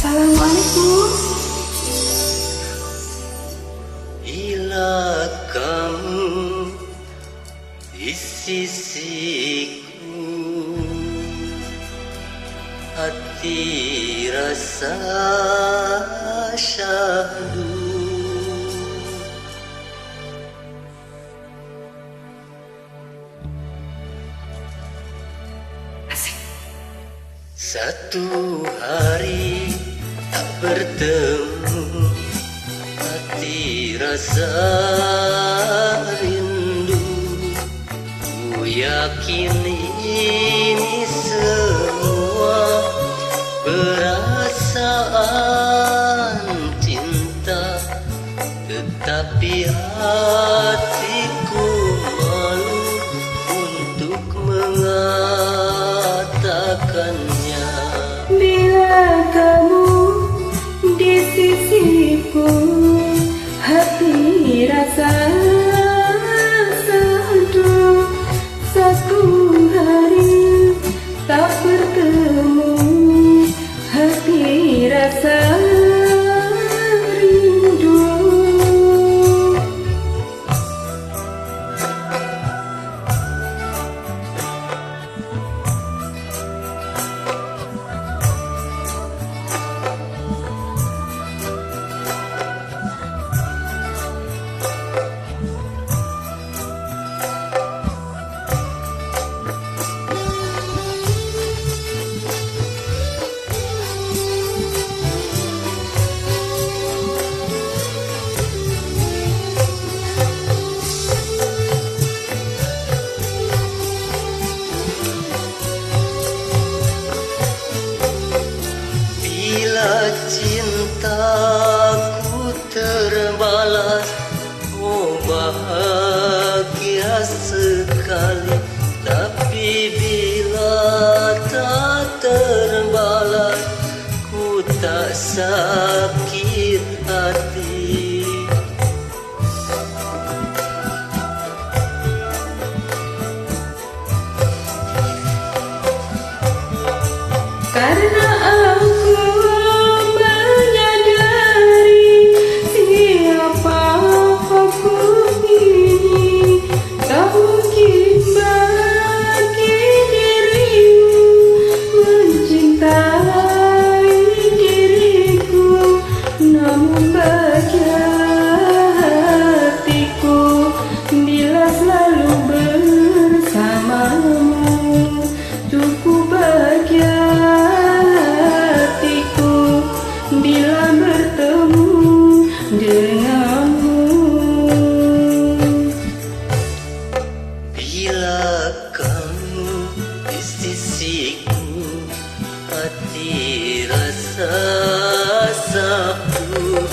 Assalamualaikum. Bila kamu di sisiku, hati rasa syahdu. Satu hari tak bertemu, hati rasa rindu. Ku yakin ini semua perasaan cinta, tetapi hatiku malu untuk mengatakannya. Bila kamu di sisiku, hati rasa syahdu. Satu hari tak bertemu, hati rasa rindu. Cintaku terbalas, oh bahagia sekali. Tapi bila tak terbalas, ku tak sakit hati. Karena aku menyadari siapa aku ini, tak mungkin bagi dirimu mencintai diriku. Namun bahagia hatiku bila selalu bersamamu. Cukup bahagia hatiku bila bertemu denganmu. Bila kamu di sisiku, hati rasa syahdu.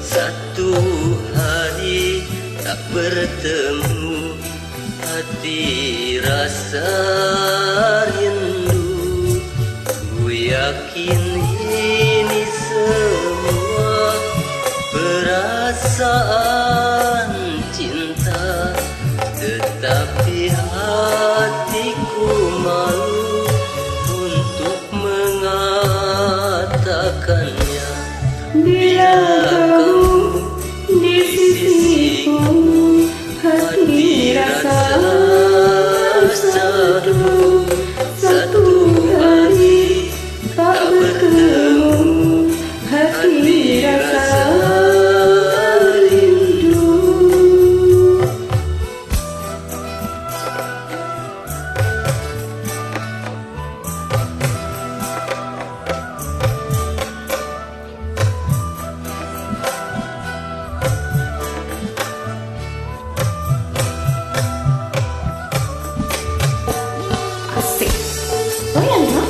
Satu hari tak bertemu, hati rasa rindu. Ku yakin ini semua perasaan cinta, tetapi hatiku malu untuk mengatakannya. Bila kamu di sisiku, hati rasa syahdu. Satu hari tak bertemu, hati rasa rindu. Asik. Oh ya, no?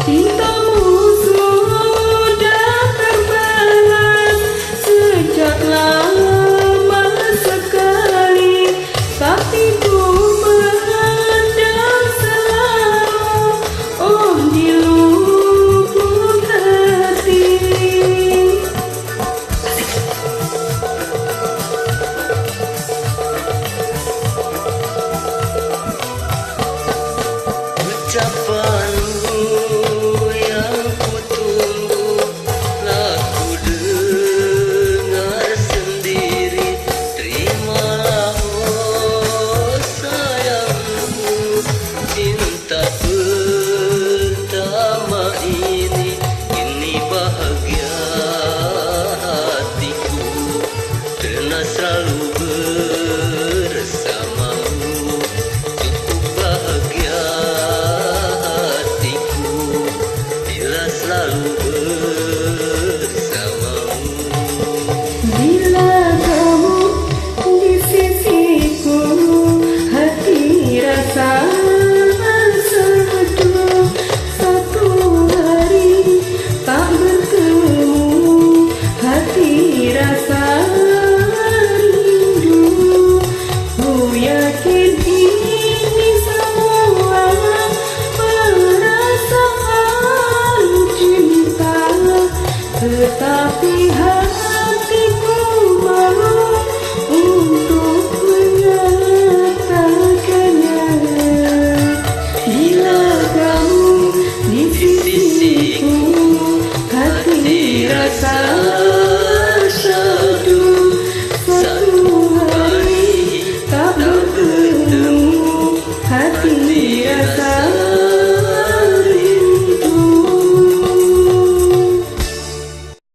Cintamu sudah terbalas sejak lama sekali, tapi ku mendam selalu. Oh, di lubuk selalu